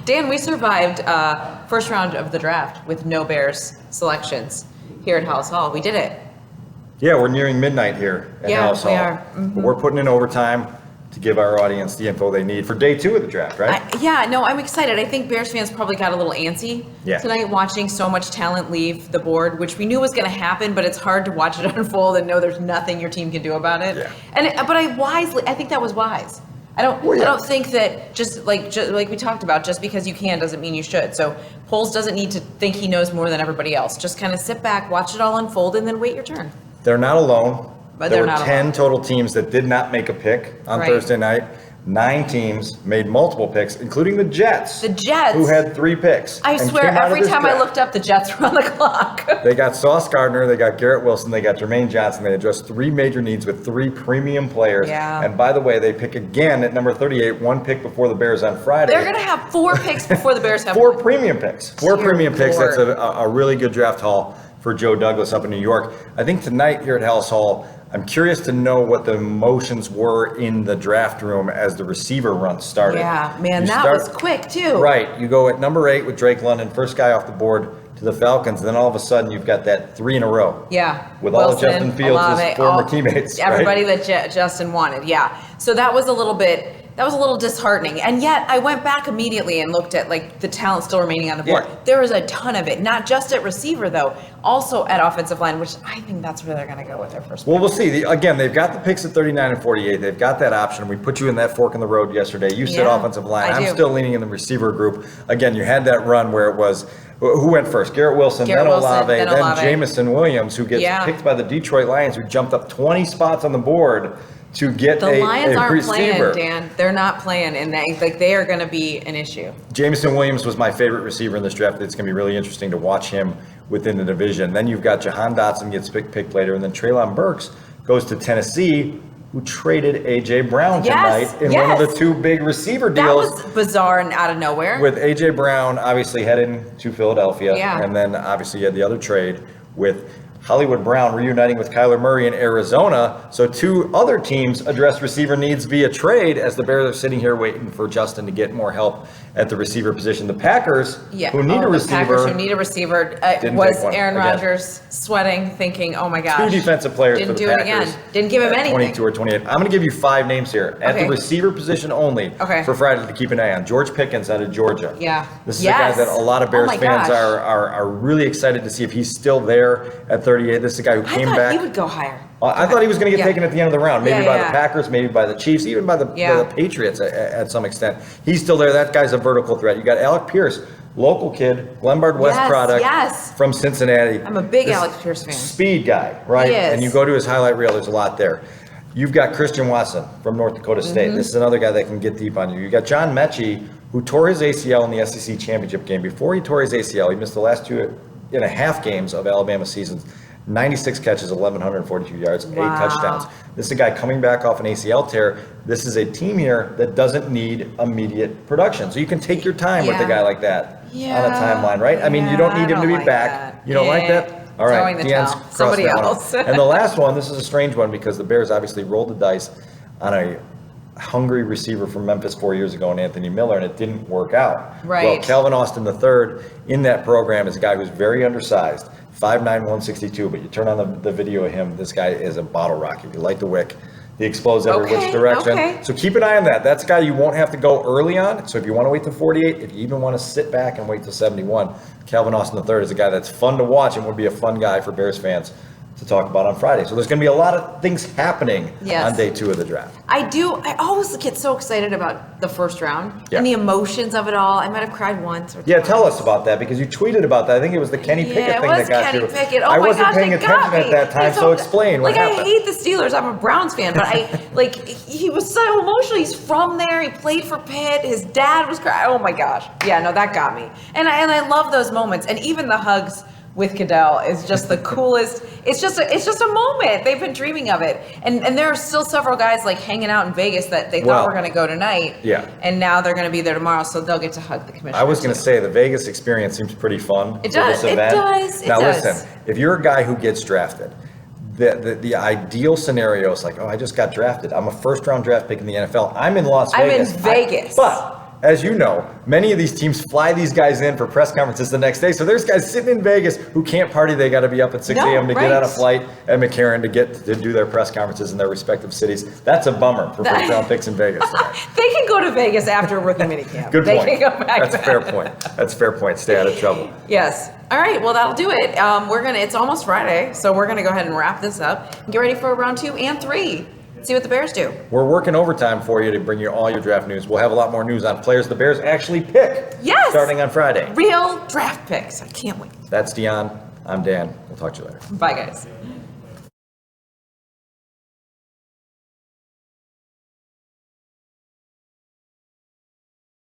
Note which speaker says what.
Speaker 1: Dan, we survived first round of the draft with no Bears selections here at House Hall. We did it.
Speaker 2: Yeah, we're nearing midnight here at House Hall.
Speaker 1: Yeah, we are. Mm-hmm.
Speaker 2: But we're putting in overtime to give our audience the info they need for day 2 of the draft, right?
Speaker 1: I'm excited. I think Bears fans probably got a little antsy tonight watching so much talent leave the board, which we knew was going to happen, but it's hard to watch it unfold and know there's nothing your team can do about it. Yeah. But I think that was wise. I don't think that just like we talked about, just because you can doesn't mean you should. So Poles doesn't need to think he knows more than everybody else. Just kind of sit back, watch it all unfold, and then wait your turn.
Speaker 2: They're not alone.
Speaker 1: But
Speaker 2: there were 10 total teams that did not make a pick on Thursday night. 9 teams made multiple picks, including the Jets.
Speaker 1: The Jets,
Speaker 2: who had 3 picks.
Speaker 1: I swear, every time I looked up, the Jets were on the clock.
Speaker 2: They got Sauce Gardner, they got Garrett Wilson, they got Jermaine Johnson. They addressed 3 major needs with 3 premium players.
Speaker 1: Yeah.
Speaker 2: And by the way, they pick again at number 38, 1 pick before the Bears on Friday.
Speaker 1: They're going to have 4 picks before the Bears have
Speaker 2: 4 premium picks. 4 premium picks.
Speaker 1: Lord.
Speaker 2: That's a really good draft haul for Joe Douglas up in New York. I think tonight here at House Hall, I'm curious to know what the emotions were in the draft room as the receiver run started.
Speaker 1: Yeah, man, was quick too.
Speaker 2: Right. You go at number 8 with Drake London, first guy off the board to the Falcons. Then all of a sudden you've got that 3 in a row.
Speaker 1: Yeah.
Speaker 2: With
Speaker 1: Wilson,
Speaker 2: all of Justin Fields'
Speaker 1: Olave,
Speaker 2: former teammates.
Speaker 1: Everybody that Justin wanted. Yeah. So that was a little disheartening. And yet I went back immediately and looked at like the talent still remaining on the board. Yeah. There was a ton of it, not just at receiver though, also at offensive line, which I think that's where they're going to go with their first pick.
Speaker 2: Well, we'll see. Again, they've got the picks at 39 and 48. They've got that option. We put you in that fork in the road yesterday. You said offensive line. I'm still leaning in the receiver group. Again, you had that run where it was, who went first? Garrett Wilson, then Olave, then Jameson Williams, who gets picked by the Detroit Lions, who jumped up 20 spots on the board to get
Speaker 1: the Lions aren't
Speaker 2: receiver.
Speaker 1: Playing, Dan. They're not playing, and they are going to be an issue.
Speaker 2: Jameson Williams was my favorite receiver in this draft. It's going to be really interesting to watch him within the division. Then you've got Jahan Dotson gets picked later, and then Treylon Burks goes to Tennessee, who traded A.J. Brown tonight in one of the 2 big receiver deals.
Speaker 1: That was bizarre and out of nowhere.
Speaker 2: With A.J. Brown obviously heading to Philadelphia, and then obviously you had the other trade with Hollywood Brown reuniting with Kyler Murray in Arizona. So 2 other teams address receiver needs via trade as the Bears are sitting here waiting for Justin to get more help at the receiver position. The Packers, who need a receiver,
Speaker 1: was Aaron Rodgers sweating, thinking, oh my gosh.
Speaker 2: 2 defensive players
Speaker 1: didn't
Speaker 2: for the
Speaker 1: do
Speaker 2: Packers.
Speaker 1: It again. Didn't give him anything.
Speaker 2: 22 or 28. I'm going to give you 5 names here at the receiver position only for Friday to keep an eye on. George Pickens out of Georgia.
Speaker 1: Yeah.
Speaker 2: This is a guy that a lot of Bears fans are really excited to see if he's still there at 38. This is a guy who came back.
Speaker 1: I thought he would go higher.
Speaker 2: I thought he was going to get taken at the end of the round, maybe by the Packers, maybe by the Chiefs, even by the Patriots at some extent. He's still there. That guy's a vertical threat. You got Alec Pierce, local kid, Glenbard West product from Cincinnati.
Speaker 1: I'm a big Alec Pierce fan.
Speaker 2: Speed guy, right?
Speaker 1: He is.
Speaker 2: And you go to his highlight reel, there's a lot there. You've got Christian Watson from North Dakota State. This is another guy that can get deep on you. You got John Metchi, who tore his ACL in the SEC championship game. Before he tore his ACL, he missed the last 2.5 games of Alabama seasons. 96 catches, 1,142 yards, 8 touchdowns. This is a guy coming back off an ACL tear. This is a team here that doesn't need immediate production. So you can take your time with a guy like that on a timeline, right? I mean, you don't need him to be back. You don't like that? All right, Deionne's
Speaker 1: somebody else.
Speaker 2: And the last one, this is a strange one because the Bears obviously rolled the dice on a hungry receiver from Memphis 4 years ago in Anthony Miller, and it didn't work out.
Speaker 1: Right.
Speaker 2: Well, Calvin Austin III in that program is a guy who's very undersized, 5'9", 162, but you turn on the video of him, this guy is a bottle rocket. You light the wick. He explodes every which direction. So keep an eye on that. That's a guy you won't have to go early on. So if you want to wait till 48, if you even want to sit back and wait till 71, Calvin Austin III is a guy that's fun to watch and would be a fun guy for Bears fans to talk about on Friday. So there's going to be a lot of things happening on day 2 of the draft.
Speaker 1: I always get so excited about the first round and the emotions of it all. I might have cried once or twice.
Speaker 2: Tell us about that because you tweeted about that. I think it was the Kenny Pickett thing that got you.
Speaker 1: Pickett. Oh
Speaker 2: I
Speaker 1: my
Speaker 2: wasn't
Speaker 1: gosh,
Speaker 2: paying attention at that time, so explain what happened.
Speaker 1: I hate the Steelers. I'm a Browns fan, but he was so emotional. He's from there. He played for Pitt. His dad was crying. Oh my gosh. Yeah, no, that got me. And I love those moments. And even the hugs with Goodell is just the coolest. It's just a moment. They've been dreaming of it. And there are still several guys like hanging out in Vegas that they thought were going to go tonight. Yeah. And now they're going to be there tomorrow, so they'll get to hug the commissioner.
Speaker 2: I was going to say the Vegas experience seems pretty fun.
Speaker 1: It does.
Speaker 2: This event.
Speaker 1: It does.
Speaker 2: Now listen, if you're a guy who gets drafted, the ideal scenario is like, oh, I just got drafted. I'm a first round draft pick in the NFL. I'm in Las Vegas.
Speaker 1: I'm in Vegas.
Speaker 2: But as you know, many of these teams fly these guys in for press conferences the next day. So there's guys sitting in Vegas who can't party. They got to be up at 6 a.m. to get on a flight at McCarran to do their press conferences in their respective cities. That's a bummer for first round picks in Vegas.
Speaker 1: They can go to Vegas after rookie minicamp.
Speaker 2: Good point.
Speaker 1: They can go back.
Speaker 2: That's a fair point. That's a fair point. Stay out of trouble.
Speaker 1: Yes. All right. Well, that'll do it. It's almost Friday, so we're gonna go ahead and wrap this up and get ready for round 2 and 3. See what the Bears do. We're working overtime for you to bring you all your draft news. We'll have a lot more news on players the Bears actually pick. Yes. Starting on Friday. Real draft picks. I can't wait. That's Dionne. I'm Dan. We'll talk to you later. Bye, guys.